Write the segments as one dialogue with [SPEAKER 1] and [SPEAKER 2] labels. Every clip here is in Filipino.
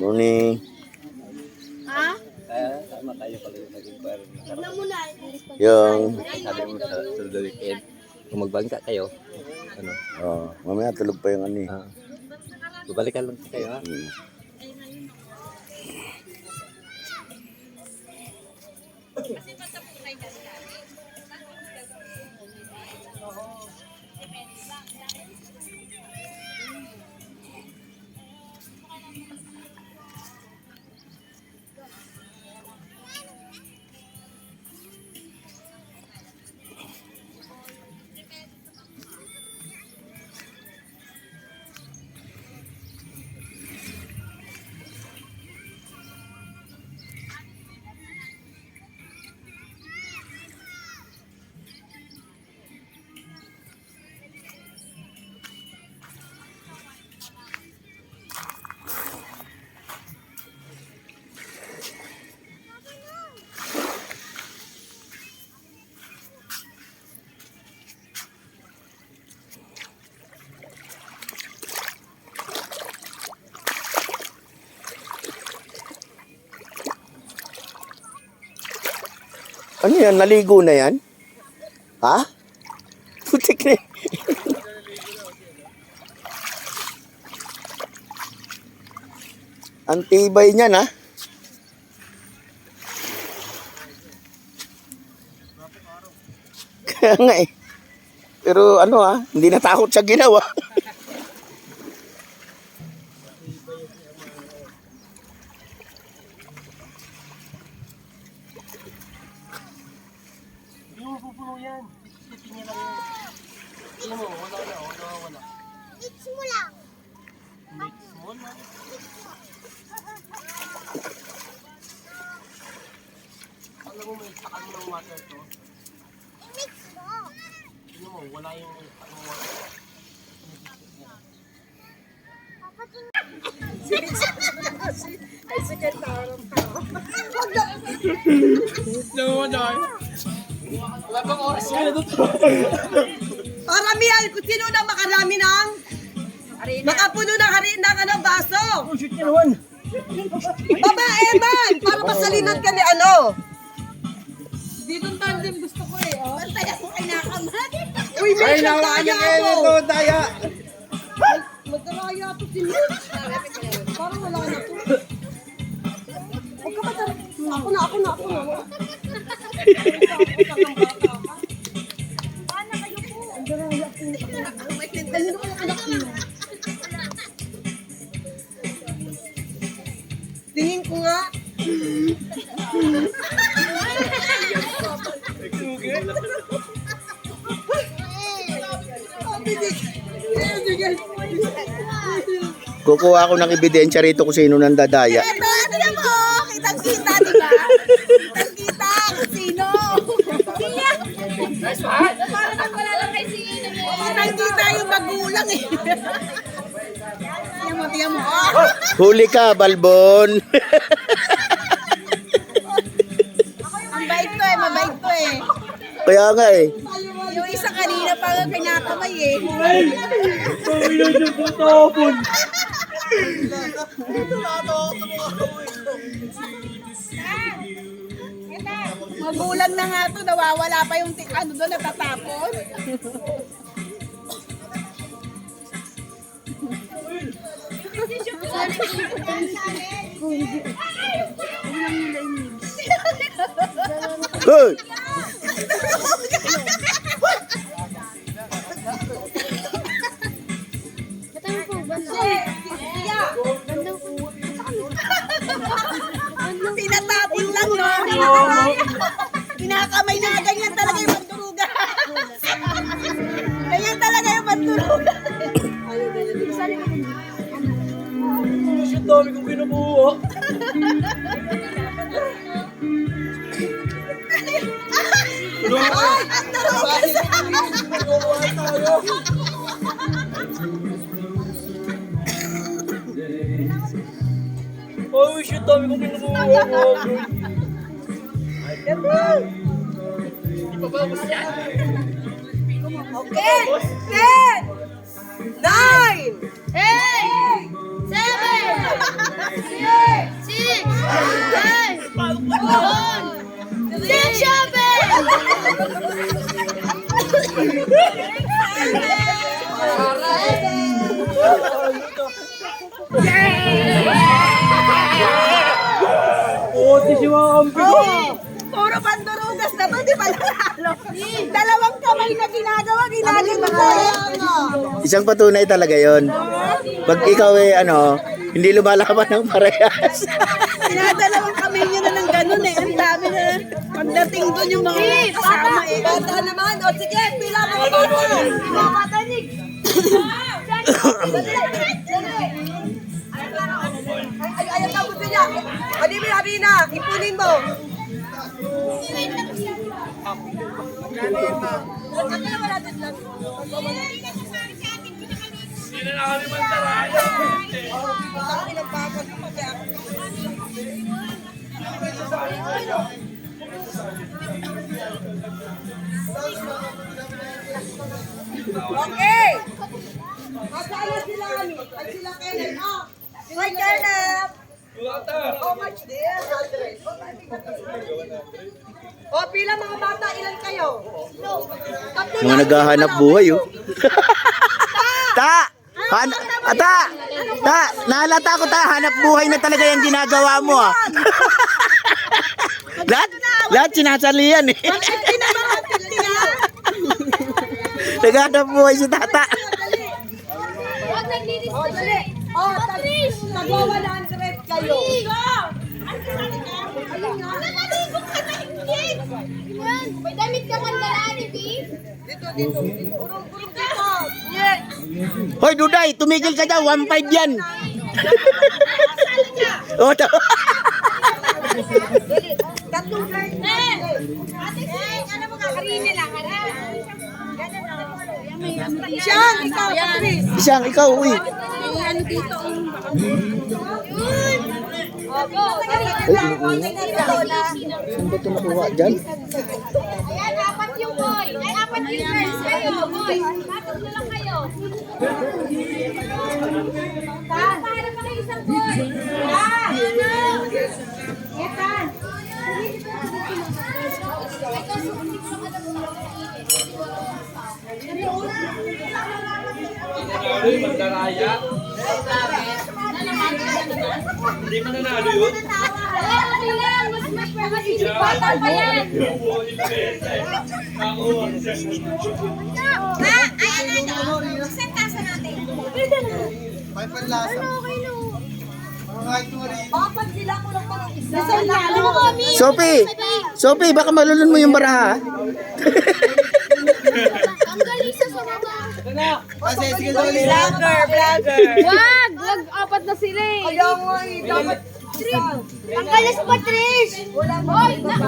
[SPEAKER 1] Morning.
[SPEAKER 2] Ha?
[SPEAKER 3] Tama tayo pala yung naging choir.
[SPEAKER 1] Yung,
[SPEAKER 3] Sabi mo sa Suldo Weekend, kung magbangka kayo, ano,
[SPEAKER 1] mamaya tulog pa yung ano eh.
[SPEAKER 3] babalikan lang kayo ha.
[SPEAKER 1] Ano yan? Naligo na yan? Ha? Putik na yan. Ang tibay niyan ha? Kaya nga eh. Pero ano ha? Hindi natakot sa ginawa.
[SPEAKER 4] Pupuno yan. Sipin niya lang yun. Alam mo, wala.
[SPEAKER 2] Mix mo lang.
[SPEAKER 4] Mix mo lang. Alam mo, may sakal ng water to.
[SPEAKER 2] I-mix mo.
[SPEAKER 4] Alam mo, wala yung sakal ng water.
[SPEAKER 2] Ay, sige, tarong ka.
[SPEAKER 4] Wala bang oras ka na doon?
[SPEAKER 5] Paramihan, kung sino na makarami ng makapuno ng harina ka ng baso.
[SPEAKER 4] Oh, shoot ka naman.
[SPEAKER 5] Babae man, para masalinan ka ni ano. Dito tandem gusto ko eh. Oh.
[SPEAKER 2] Bantay ako kay nakaman.
[SPEAKER 5] Uy, may siyang daya ako.
[SPEAKER 4] Daya.
[SPEAKER 5] Magdaraya to sila. Parang wala na to. Huwag ka ba Ako na.
[SPEAKER 2] Paano kayo po?
[SPEAKER 5] Ang daraya po. Kanino kaya anak niyo? Tingin ko nga.
[SPEAKER 1] Kukuha ako ng ebidensya rito kung sino nang dadaya.
[SPEAKER 2] Ito, ano mo? Kitang-kita, di ba? Kitang-kita kung sino. Siya. Parang nang wala lang kay sino.
[SPEAKER 5] Kitang-kita yung magulang eh. Tiyan mo.
[SPEAKER 1] Huli ka, Balbon.
[SPEAKER 2] Ang bait ko eh, mabait ko eh.
[SPEAKER 1] Kaya nga eh.
[SPEAKER 2] Yung isa kanina pa nga kinakamay eh. Magulang na nga to, nawawala pa yung ano doon, natatapon.
[SPEAKER 1] Hey!
[SPEAKER 2] Tinatapon lang, no? Kinakamay na ganyan talaga yung magduruga. Ganyan talaga yung magduruga.
[SPEAKER 4] Ang dami kong kinukuha.
[SPEAKER 2] Ay, ang duruga sa...
[SPEAKER 4] Kinukuha tayo. Oh, shit, dami kong kinukuha. Hindi pa ba ubos yan?
[SPEAKER 5] Okay. 10, 9,
[SPEAKER 2] 8, 7, 6, Puro pandurugas na to, di ba nanalo? Dalawang kamay na ginagawa tayo.
[SPEAKER 1] Isang patunay talaga yon. Pag ikaw hindi lumalaban ng parehas.
[SPEAKER 2] Sinadalawang kamay nyo na ng ganun eh. Ang dami na. Pagdating doon yung mga kasama eh.
[SPEAKER 5] Bata naman. O sige, pila mga bata. Ayaw ka gusto niya. Habi na. Ipunin mo. Okay. Magkano sila kami? Ay sila Kenneth. Hi Kenneth. How much this? 100. O pila mga bata, ilan kayo?
[SPEAKER 1] Mga naghahanap buhay, oh. Ta! Nahalata ko, hanap buhay na talaga yung ginagawa mo, ah. lahat sinasalihan, eh. Naghahanap buhay si Tata.
[SPEAKER 5] Nagwa 100 kayo.
[SPEAKER 2] May damit ka man dala, Bibi?
[SPEAKER 5] Dito. Urong dito. Yeah.
[SPEAKER 1] Hoy, Duday, tumigil ka dyan, 1.5 yan. Oh,
[SPEAKER 5] Tatlong guard.
[SPEAKER 2] Ano mo kakarina lang,
[SPEAKER 5] Siyang, ikaw, Patrice.
[SPEAKER 1] Isang, ikaw, uy.
[SPEAKER 2] ano dito?
[SPEAKER 1] Saan ba ito nakuha dyan?
[SPEAKER 2] Ayan, apat yung boy. Ay, apat yung girls. Kayo, boy. Tatlo lang kayo. Para pa kayo isang boy. Yetan.
[SPEAKER 4] Hindi mananalo yun.
[SPEAKER 2] Mas bata pa yan. Isang tasa natin.
[SPEAKER 1] May panlasa.
[SPEAKER 5] Apat sila ko lang pang isa.
[SPEAKER 1] Sophie, baka malulun mo yung baraha.
[SPEAKER 2] Ang galing sa sumama.
[SPEAKER 5] Vlogger.
[SPEAKER 2] Wag, apat na sila eh.
[SPEAKER 5] Kaya nga eh, dapat
[SPEAKER 2] Ang galing sa Patrice.
[SPEAKER 5] wala mo.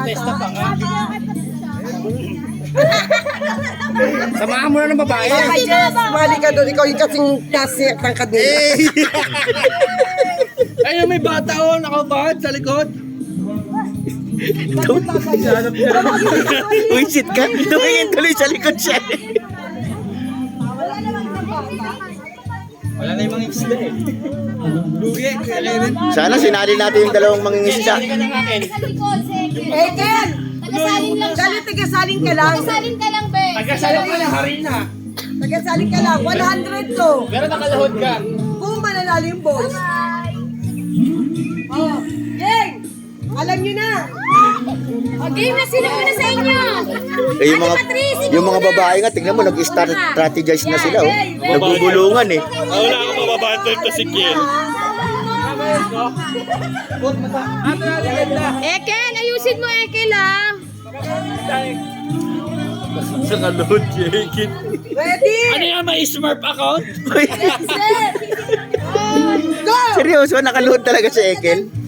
[SPEAKER 4] Testa pa nga.
[SPEAKER 1] Samahan mo na ng babae.
[SPEAKER 5] Ay, Jess, mali ka doon. Ikaw yung kasing kasi tangkad nila.
[SPEAKER 4] Ayun, may bata nakabahad sa likod.
[SPEAKER 1] Wisit ka. Tumingin tuloy sa likod siya.
[SPEAKER 4] Wala na yung mga isda eh. Lugi, kailangan.
[SPEAKER 1] Sana sinali natin yung dalawang mangingisda.
[SPEAKER 2] Sa likod, second.
[SPEAKER 5] Eken!
[SPEAKER 2] Tagasalin lang siya.
[SPEAKER 5] Dali, tigasalin ka lang.
[SPEAKER 2] Tagasalin ka lang, be.
[SPEAKER 4] Tagasalang ka na, harina.
[SPEAKER 5] Tigasalin ka lang. 100 to.
[SPEAKER 4] Pero nakalahod ka.
[SPEAKER 5] Kung mananalo yung boys. Oh, Yeng! Alam nyo na.
[SPEAKER 2] Okay na sila muna sa inyo.
[SPEAKER 1] Eh, yung mga babae nga, tingnan mo, nag-strategize na sila. Oh. Nagbubulungan eh.
[SPEAKER 4] Wala akong mababantay to si Kiel.
[SPEAKER 2] Eken, ayusin mo, Eken, ha?
[SPEAKER 4] Sa kalahod, Jekin.
[SPEAKER 5] Ready?
[SPEAKER 4] Ano yung may Smurf account?
[SPEAKER 5] Go!
[SPEAKER 1] Seryoso, nakaluhod talaga si Ekel.
[SPEAKER 5] Dan.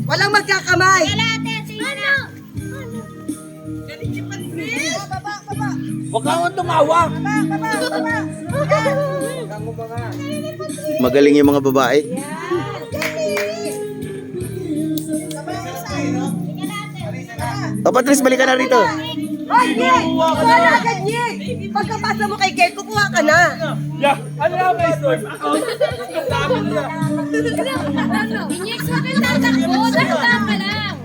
[SPEAKER 5] Walang magkakamay.
[SPEAKER 2] Ano?
[SPEAKER 4] Huwag kang tumawa.
[SPEAKER 1] Magaling yung mga babae. O Patrice, balik ka na rito.
[SPEAKER 5] Hoy, Yeng! Wala agad, Yeng! Pagkapasa mo kay Ken, kukuha ka na.
[SPEAKER 4] Yeah, ano yung may Smurf account? Ang dami niya.
[SPEAKER 2] Inyek sa akin tinatakbo. Dahan ka lang.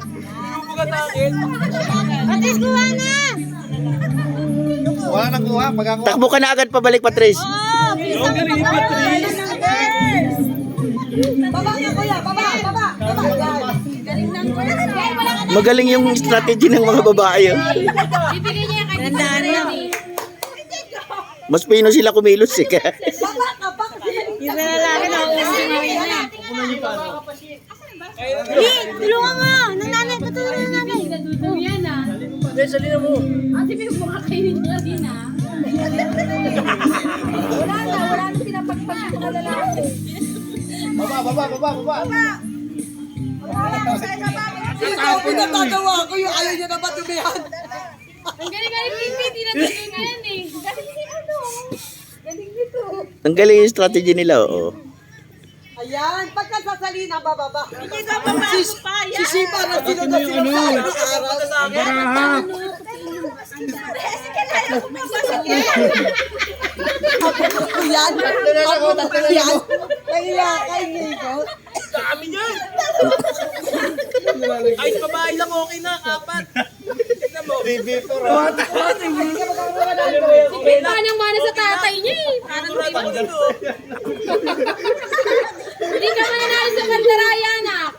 [SPEAKER 2] Patrice, kuha na.
[SPEAKER 1] Takbo ka na agad pabalik, Patrice.
[SPEAKER 2] Oh, bilis ang
[SPEAKER 5] Baba niya, kuya. Baba.
[SPEAKER 2] Galing ng kuya. Wala ka na.
[SPEAKER 1] Magaling yung strategy ng mga babae. Oh.
[SPEAKER 2] Bibigyan niya kay Tandaan na.
[SPEAKER 1] Mas pino sila kumilos eh.
[SPEAKER 5] Baba ka pa.
[SPEAKER 2] Yung lalaki na uusin na rin na. Tulungan mo! Nanay, patulungan ng nanay. Nadudaw yan ah.
[SPEAKER 4] Dahil sa lina mo.
[SPEAKER 2] Ate, may kumakainin mo din ah. Wala na pinapagpag yung mga lalaki.
[SPEAKER 4] Baba.
[SPEAKER 5] Ikaw pinatagawa ko yung ayaw niya na matumihan.
[SPEAKER 2] Ang galing-galing Pipi, di na tuloy ngayon eh. Galing si ano. Galing dito.
[SPEAKER 1] Ang galing yung strategy nila, oo.
[SPEAKER 5] Ayan, pagka sasalina, bababa.
[SPEAKER 2] Hindi ka pa
[SPEAKER 5] Sisipa na sila na sila sa araw-araw. Yan. Yan. Kaya kay Nico.
[SPEAKER 4] Dami niyan. Ay, babae lang okay na. 4. Tignan mo.
[SPEAKER 2] Manang-mana sa tatay niya eh. Parang hindi ka mananalo sa kandaraya, anak.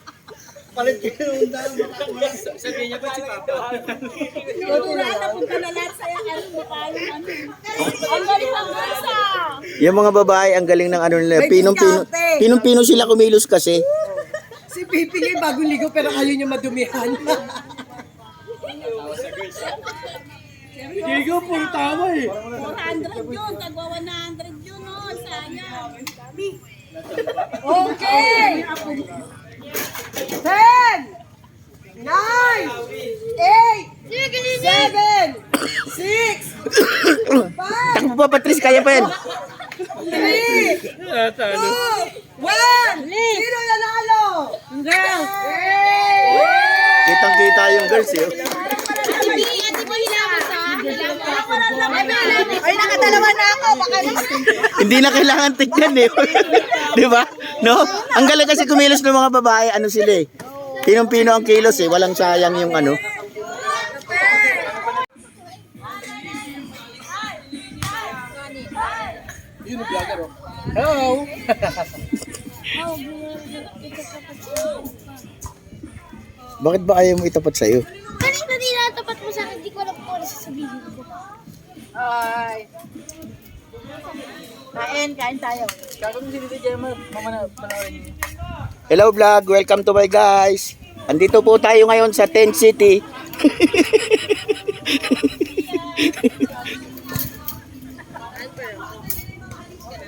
[SPEAKER 4] Sabihin niya ba si Papa?
[SPEAKER 2] Natural na punta na lahat sa'yo. Ano mukha yung ano. Ang galing ng bulsa.
[SPEAKER 1] Yung mga babae, ang galing ng ano nila. Pinong-pino sila kumilos kasi.
[SPEAKER 5] Si Pipi ngay bagong ligo pero ayaw niya madumihan.
[SPEAKER 4] Diego, puro tama eh.
[SPEAKER 2] 400 yun. Tagwa 100 yun. Oh, sayang.
[SPEAKER 5] Okay. 10, 9, 8, 7, 6, 5,
[SPEAKER 1] Takbo pa, Patrice, kaya pa yan.
[SPEAKER 5] 3, 2, 1. Sino nanalo?
[SPEAKER 2] Girl.
[SPEAKER 1] Kitang-kita yung girls, eh.
[SPEAKER 2] Ate mo hilamos ha.
[SPEAKER 5] Ay, nakadalawa na ako. Baka
[SPEAKER 1] Hindi na kailangan tignan, eh. Di ba? No? Ang galing kasi kumilos ng mga babae, ano sila eh. Pinong-pino ang kilos eh, walang sayang yung ano.
[SPEAKER 4] Hello.
[SPEAKER 1] Bakit ba ayaw mo itapat sa'yo?
[SPEAKER 2] Kanina nila tapat mo sa akin. Hindi ko alam kung ano sasabihin ko.
[SPEAKER 5] Kain tayo.
[SPEAKER 4] Kakong si Tito Gemma. Mama na panoorin niyo.
[SPEAKER 1] Hello vlog, welcome to my guys. Andito po tayo ngayon sa Tent City.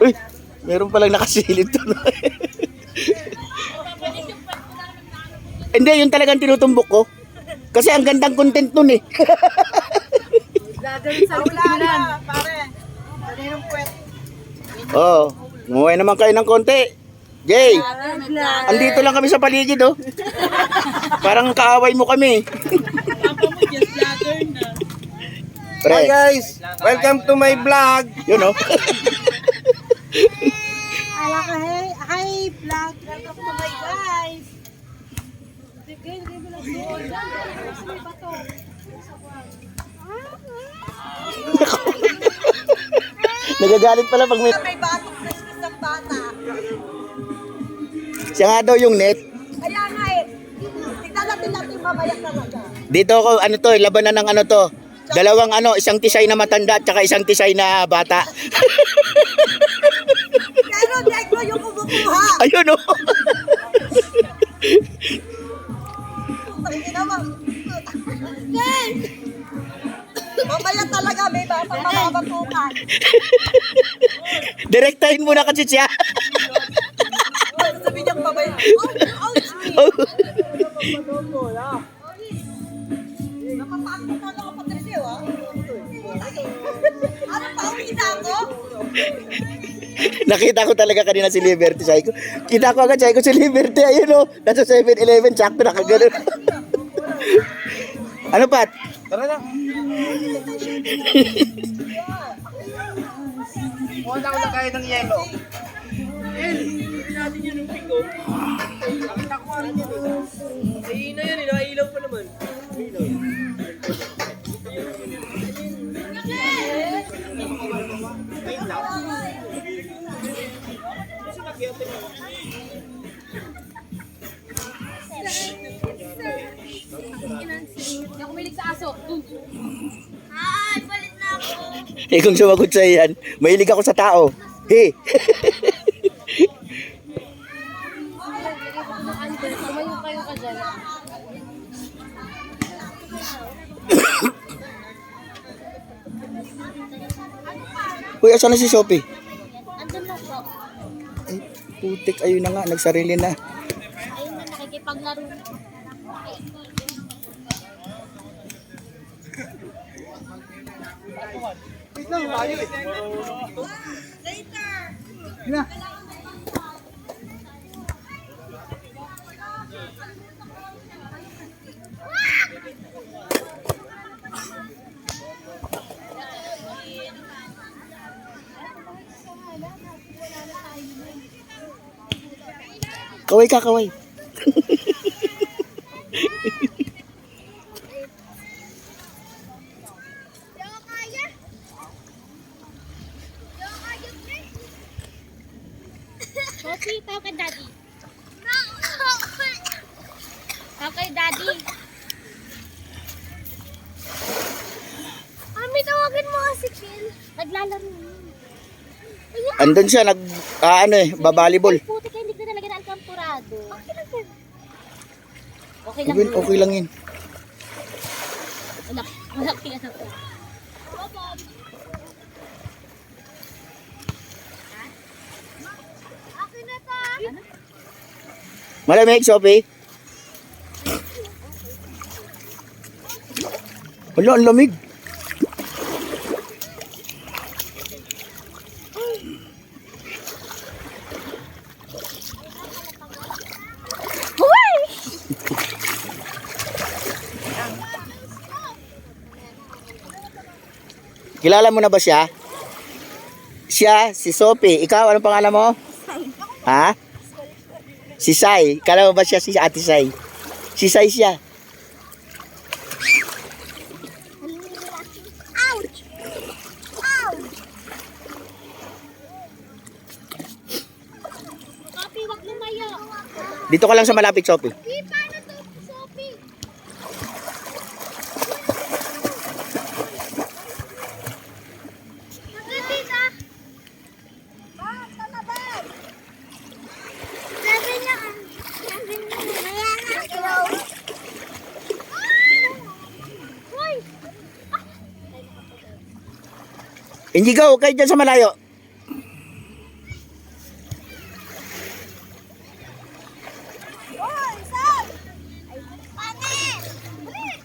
[SPEAKER 1] Uy, meron palang nakasilip to. Hindi, yun talagang tinutumbok ko. Kasi ang gandang content nun eh.
[SPEAKER 5] Gagawin sa ulan. Pare. Kaninong puwet.
[SPEAKER 1] Oo, umuwi naman kayo ng konti. Jay, andito lang kami sa paligid oh. Parang kaaway mo kami. Pre,
[SPEAKER 4] Hi guys, welcome to my vlog.
[SPEAKER 1] yun oh.
[SPEAKER 5] Hi, vlog. Welcome to my guys.
[SPEAKER 1] Nagagalit pala pag may...
[SPEAKER 5] May batong Christmas ng bata.
[SPEAKER 1] Siya nga daw yung net.
[SPEAKER 5] Kaya nga eh. Tignan natin mamaya talaga.
[SPEAKER 1] Dito ako, ano to, labanan ng ano to. Dalawang ano, isang tisay na matanda at saka isang tisay na bata.
[SPEAKER 5] Pero negro yung kumukuha.
[SPEAKER 1] Ayun oh.
[SPEAKER 5] Mamaya talaga may batang makakatukan.
[SPEAKER 1] Direktahin mo na kasi siya.
[SPEAKER 5] Sabi niya mamaya.
[SPEAKER 1] Oh.
[SPEAKER 5] Napapakit na ako Patricio ah. Ano pa umita ako?
[SPEAKER 1] Nakita ko talaga kanina si Liberty. Sabi ko, kita ko agad, sabi ko si Liberty. Ayun oh, nasa 7-Eleven, sakto nakagano. Ano Pat?
[SPEAKER 4] Tara na. Wala ko na kaya ng yelo. natin yun, yung pingo. Nakita ko rin yun. Ay, na yan, nailaw pa naman.
[SPEAKER 2] Hindi ako milig sa aso. Ay, palit na ako.
[SPEAKER 1] Eh kung sumagot sa yan, mahilig ako sa tao. He!
[SPEAKER 2] Tumayo kayo ka dyan.
[SPEAKER 1] Uy, asan na si Sophie?
[SPEAKER 2] Andun lang po.
[SPEAKER 1] Ay, putik, ayun na nga, nagsarili na.
[SPEAKER 2] Ayun na, nakikipaglaro.
[SPEAKER 1] Kaway ka, kaway.
[SPEAKER 2] Sophie, tawag kay daddy. Tawag kay daddy. Mami, tawagin mo kasi Phil. Naglalaro yun.
[SPEAKER 1] Andun siya, babalibol.
[SPEAKER 2] Puti ka, hindi ko talaga na alkampurado. Okay lang yan. Okay lang.
[SPEAKER 1] Okay lang yun.
[SPEAKER 2] Malaki yan ako. Akin na ta.
[SPEAKER 1] Malamig, Sophie. Wala, ang lamig.
[SPEAKER 2] Hoy!
[SPEAKER 1] Kilala mo na ba siya? Siya, si Sophie. Ikaw, anong pangalan mo? Ha? Si Sai. Kala mo ba siya si Ate Sai? Si Sai siya.
[SPEAKER 2] Ouch! Ouch! Sophie, wag lumayo.
[SPEAKER 1] Dito ka lang sa malapit, Sophie.
[SPEAKER 2] Paano to, Sophie? Maganda na. Tababag. Sabi niya, sabi niya, maya na. Hoy!
[SPEAKER 1] Indigo, huwag kayo dyan sa malayo.
[SPEAKER 2] Hoy, Sam! Ate! Bilis!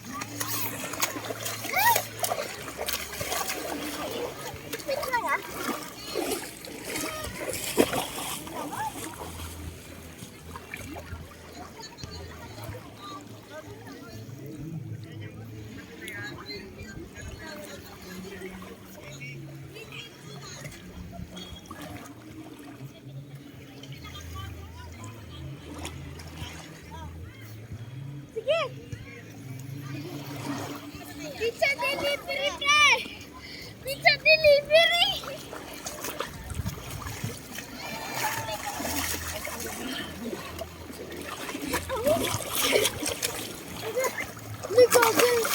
[SPEAKER 2] Wait lang ah. Sige! Pizza delivery ka! Pizza delivery! May goggles!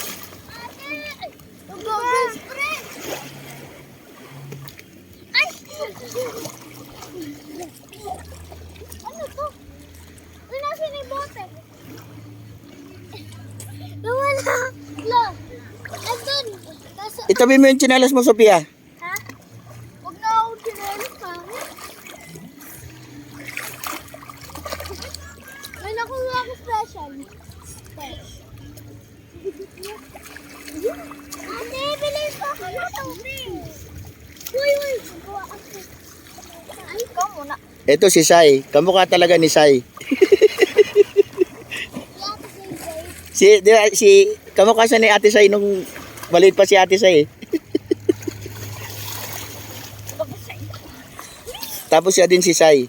[SPEAKER 2] May goggles, pre! Ay! Ano to? Uy, nasa na yung bote? Nawala! Lo! Andun!
[SPEAKER 1] Itabi mo yung tsinelas mo, Sophia.
[SPEAKER 2] Ha? Huwag na akong kinelas pa. May nakuha ako special. Ate, bilis pa ako na ito. Uy, uy. Nakuha ako. Ay, ikaw muna.
[SPEAKER 1] Ito si Sai. Kamukha talaga ni Sai. Kamukha siya ni Ate Sai nung maliit pa si Ate Sai. Tapos siya din si Sai.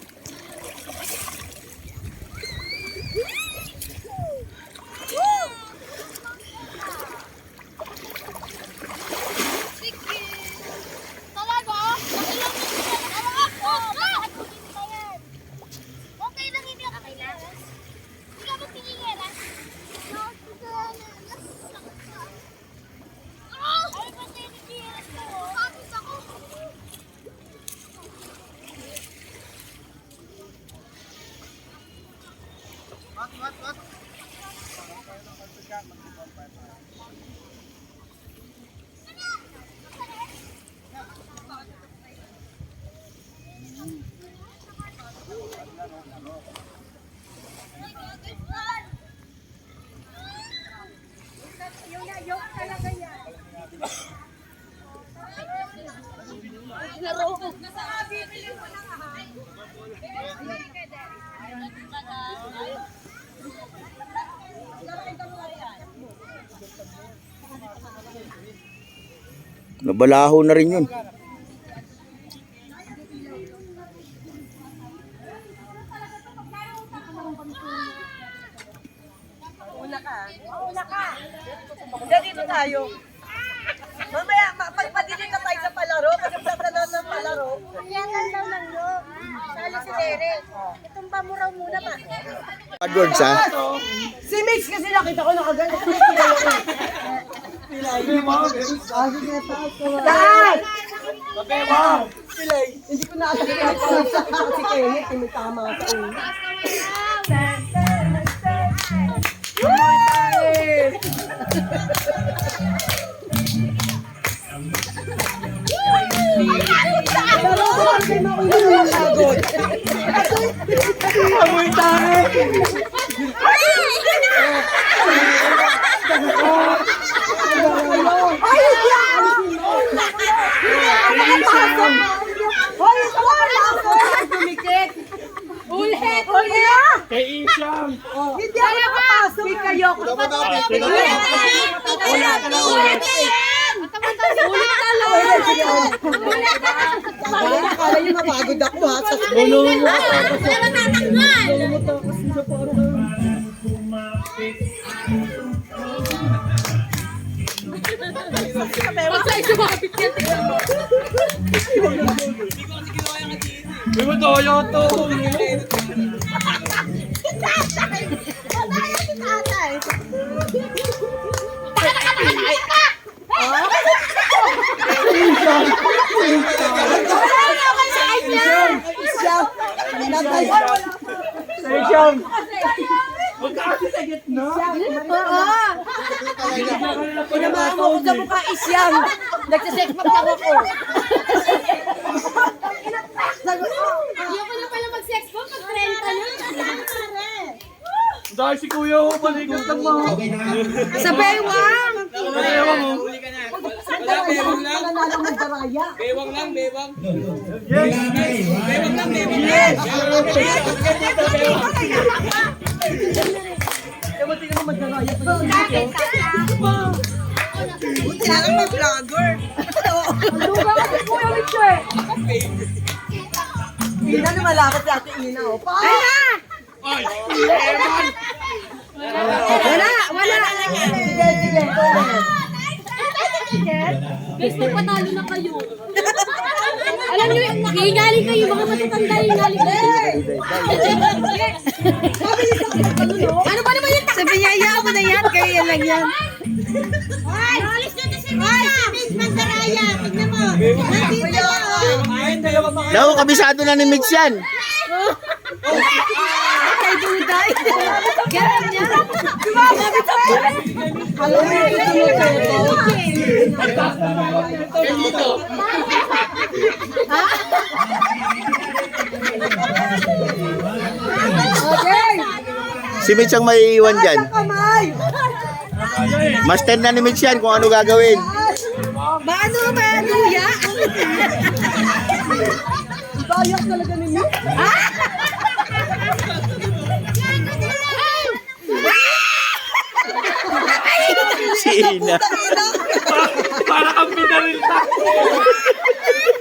[SPEAKER 2] Joke talaga yan. Bibili mo na nga.
[SPEAKER 1] Nabalaho na rin yun.
[SPEAKER 5] Una ka.
[SPEAKER 2] Una ka.
[SPEAKER 5] Hindi, dito tayo. Mamaya, pagpadilin na tayo sa palaro. Kasi tatanong ng palaro.
[SPEAKER 2] Yan daw lang yun. Sali si Derek. Itumba mo raw muna ba?
[SPEAKER 1] AdWords ha?
[SPEAKER 5] Si Mitch kasi nakita ko nakagano. Dahil! Hindi ko nakakita ko si Kenneth. May tama sa ulo.
[SPEAKER 2] Ulit! Ulit!
[SPEAKER 4] Kay Isyam!
[SPEAKER 5] Hindi ako nakapasok. Hindi kayo. Akala niyo mapagod ako ha. Sa
[SPEAKER 4] May matoyo to! Isyam! Magkakasi sa gitna?
[SPEAKER 5] Pinamaan mo ko sa mukha isyam. Nagsisex pa ako.
[SPEAKER 2] Ayoko na pala mag-sex ko pag 30 yun.
[SPEAKER 4] Dahil si Kuya ho, palikot ng mga.
[SPEAKER 5] Sa bewang.
[SPEAKER 4] Ewan mo.
[SPEAKER 5] Bewang lang.
[SPEAKER 4] Bewang lang, bewang. Yes! Bewang lang, bewang. Yes!
[SPEAKER 5] Ewan, tingnan mo magdaraya pa yung video. Buti na lang may vlogger. Ina na malapit sa ating ina. Ay na! Wala! Sige, sige.
[SPEAKER 2] Guys, magpatalo na kayo. Alam nyo, hihingaling kayo, mga matatanda hihingaling kayo. Ano ba naman yung
[SPEAKER 5] Sabi niya, iya mo na yan. Kaya yan lang yan.
[SPEAKER 2] Ay! Alis dito si Misa! Miss Mandaraya! Tignan mo! Nandito na!
[SPEAKER 1] Naku, kabisado na ni Mitch yan.
[SPEAKER 5] Kay Duday.
[SPEAKER 2] Ganun niya!
[SPEAKER 5] Alam mo yung Okay.
[SPEAKER 1] Si Mitch ang may iwan dyan.
[SPEAKER 5] Kamay.
[SPEAKER 1] Master na ni Mitch yan kung ano gagawin.
[SPEAKER 5] Maano, ya? Bayak talaga ninyo.
[SPEAKER 1] Si Ina.
[SPEAKER 4] Para kang pinarilta.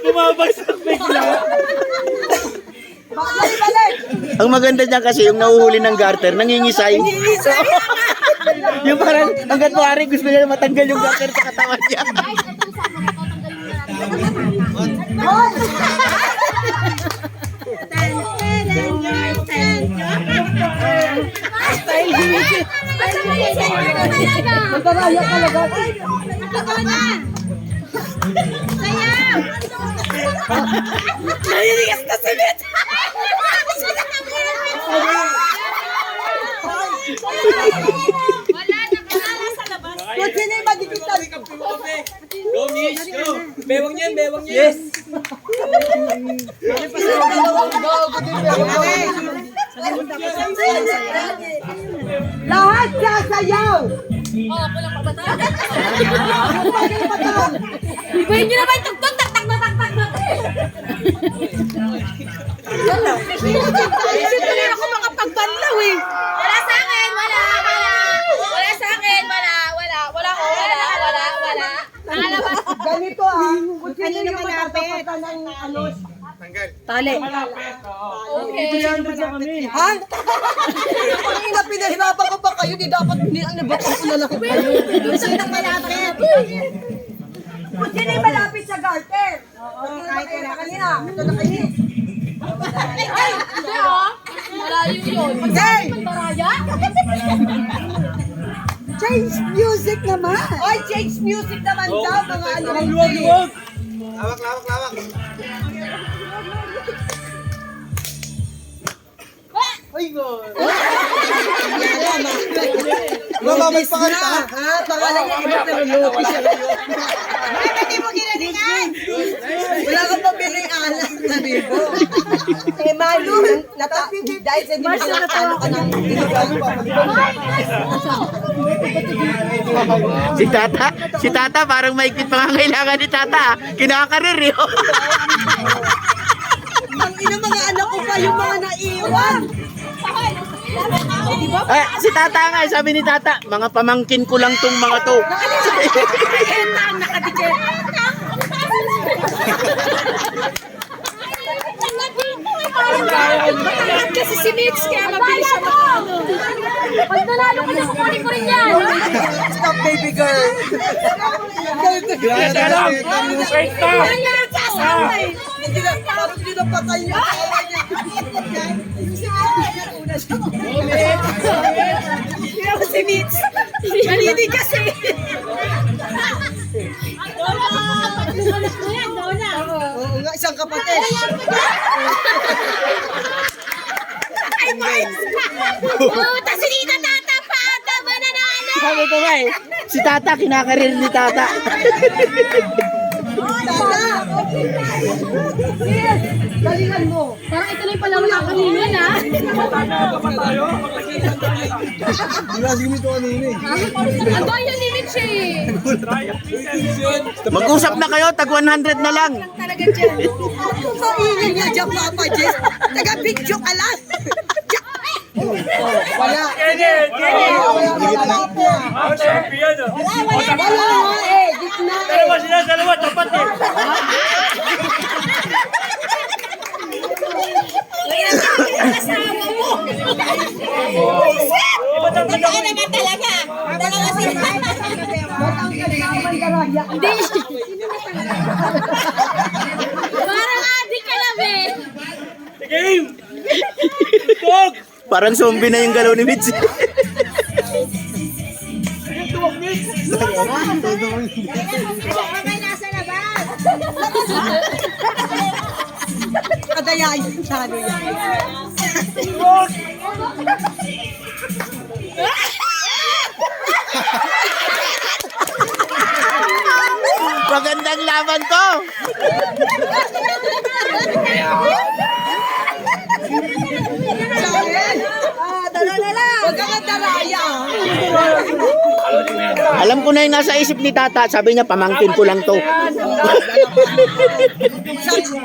[SPEAKER 4] Bumabagsak bigla.
[SPEAKER 5] Balik.
[SPEAKER 1] Ang maganda niyan kasi yung nahuhuli ng garter, nangingisay. Yung parang hanggat maaari gusto niya matanggal yung garter sa katawan niya.
[SPEAKER 5] Magdaraya talaga.
[SPEAKER 2] Sayang!
[SPEAKER 5] Naninigas na si Beth.
[SPEAKER 2] Wala, nakalala sa labas.
[SPEAKER 5] Kung sino yung madigital.
[SPEAKER 4] Go, Mish, go. Bewang yan, bewang yan. Yes.
[SPEAKER 5] Lahat sasayaw.
[SPEAKER 2] Oo, kulang pa ba ito? Ibahin nyo naman itong tak. Isip ko rin ako makapagbanlaw eh. Wala sa akin, wala. Wala sa akin, wala. Nakalabas.
[SPEAKER 5] Ganito kung sino yung matatapatan ng ano.
[SPEAKER 2] Tali.
[SPEAKER 4] Okay. 300 na kami.
[SPEAKER 5] Ha? Kung ina, pinahirapan ko pa kayo, di dapat, nabato ko na lang kayo. Doon sa malapit. Kung sino yung malapit sa garter. Kahit na kanina, ito na kayo.
[SPEAKER 2] Ay, hindi ah. Malayo yun. Pagsabi ng baraya.
[SPEAKER 5] Change music naman. Ay, change music naman daw, mga ano.
[SPEAKER 4] Luwag. Ay, God.
[SPEAKER 5] Lumabas pa ka na. Ha? Pangalan niya iba pero lupi siya ngayon. Hindi mo ginalingan. Wala kang pabiling alas na bibo. Eh, Malu, dahil sa hindi mo ano ka ng inigal pa.
[SPEAKER 1] Si Tata parang maigpit pangangailangan ni Tata. Kinakarir eh.
[SPEAKER 5] Ang ina mga anak ko pa yung mga naiwan.
[SPEAKER 1] Si Tata nga, sabi ni Tata, mga pamangkin ko lang tong mga to.
[SPEAKER 2] Matalat kasi si Mitch, kaya mabilis siya makano. Pag nanalo ko na, kukunin ko rin yan.
[SPEAKER 5] Stop, baby girl. Parang hindi na patay yung awa niya. Pero si Mitch, nalinig kasi. Oo nga, isang kapatid.
[SPEAKER 2] Puta, si Nina Tata pa ata ba nanalo?
[SPEAKER 1] Sabi ko nga eh, si Tata, kinakarir ni Tata.
[SPEAKER 5] Tata! Yes! Galingan mo.
[SPEAKER 2] Parang ito lang pala wala kanina na. Ang bayan ni Mitch eh.
[SPEAKER 1] Mag-usap na kayo, tag 100 na lang.
[SPEAKER 2] Talaga dyan.
[SPEAKER 5] Maingay nga dyan, Papa Jess. Taga-picture ka lang. Wala. Wala po. Wala nga eh. Gitna eh.
[SPEAKER 4] Dalawa, tapat eh.
[SPEAKER 2] Totoo naman talaga. Dalawa sila. Hindi. Parang adik ka lang eh.
[SPEAKER 4] Game! Dog!
[SPEAKER 1] Parang zombie na yung galaw ni Mitch.
[SPEAKER 2] Kamay nasa labas.
[SPEAKER 5] Kadayayin sa ano yan.
[SPEAKER 1] Magandang laban to.
[SPEAKER 5] Dala na lang. Huwag ka kadaraya.
[SPEAKER 1] Alam ko na yung nasa isip ni Tata. Sabi niya, pamangkin ko lang to.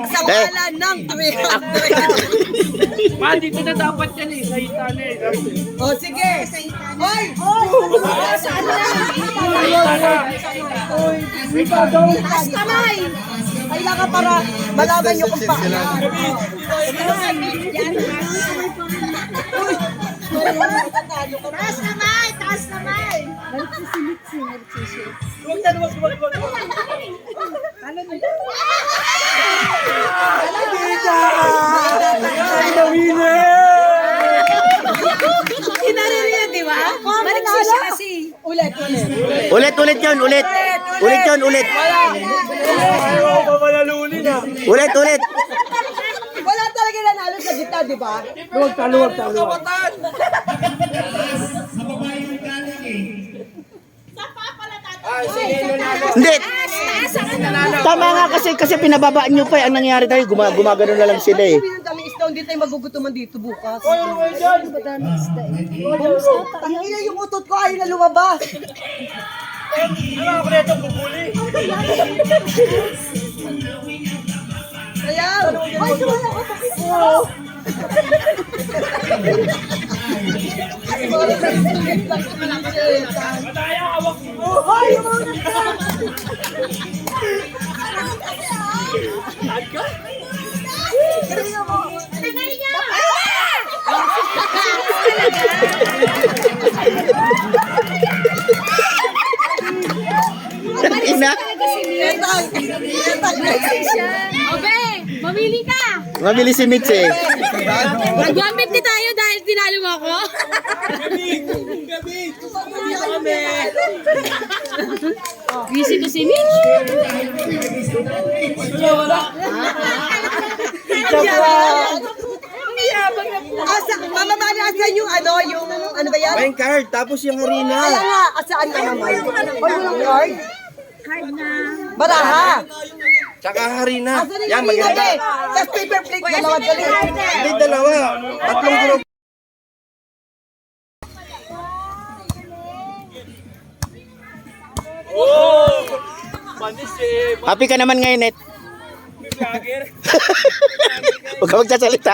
[SPEAKER 5] Sa ngalan ng 300.
[SPEAKER 4] Man, dito na dapat yan eh. Sa hitan eh.
[SPEAKER 5] O sige. Oy! Taas kamay! Kailangan para malaman nyo kung paano.
[SPEAKER 2] Taas kamay! Taas kamay!
[SPEAKER 5] Kinarili yan, di ba? Managsis siya kasi. Ulit.
[SPEAKER 1] Ulit yun, ulit. Ulit yun, ulit. Ulit.
[SPEAKER 5] Wala talaga nanalo sa gitna, di ba?
[SPEAKER 4] Luwag ta.
[SPEAKER 1] Hindi. Tama nga kasi pinababaan nyo pa eh. Ang nangyari tayo, gumagano na lang sila eh.
[SPEAKER 5] Sabi ng tamis daw hindi tayo magugutuman dito bukas. Tangina yung utot ko ay na lumabas. Kaya, ay, sumala ko pa.
[SPEAKER 1] Ina,
[SPEAKER 2] Obe, mamili ka.
[SPEAKER 1] mabili si Mitch eh.
[SPEAKER 2] Nag-150 tayo dahil tinalo mo ako. Busy to si Mitch.
[SPEAKER 5] Mamamali asan yung ano ba yan?
[SPEAKER 4] May card, tapos yung harina.
[SPEAKER 5] Kaya nga, asaan ka naman? O yung card?
[SPEAKER 2] Card na.
[SPEAKER 5] Baraha.
[SPEAKER 4] Tsaka harina.
[SPEAKER 5] Asan
[SPEAKER 4] Yan,
[SPEAKER 5] yung
[SPEAKER 4] maganda.
[SPEAKER 5] Tapos paper plate, dalawa dali.
[SPEAKER 4] Hindi, dalawa. Tatlong group.
[SPEAKER 1] Happy ka naman ngayon, Net. Huwag ka magsasalita.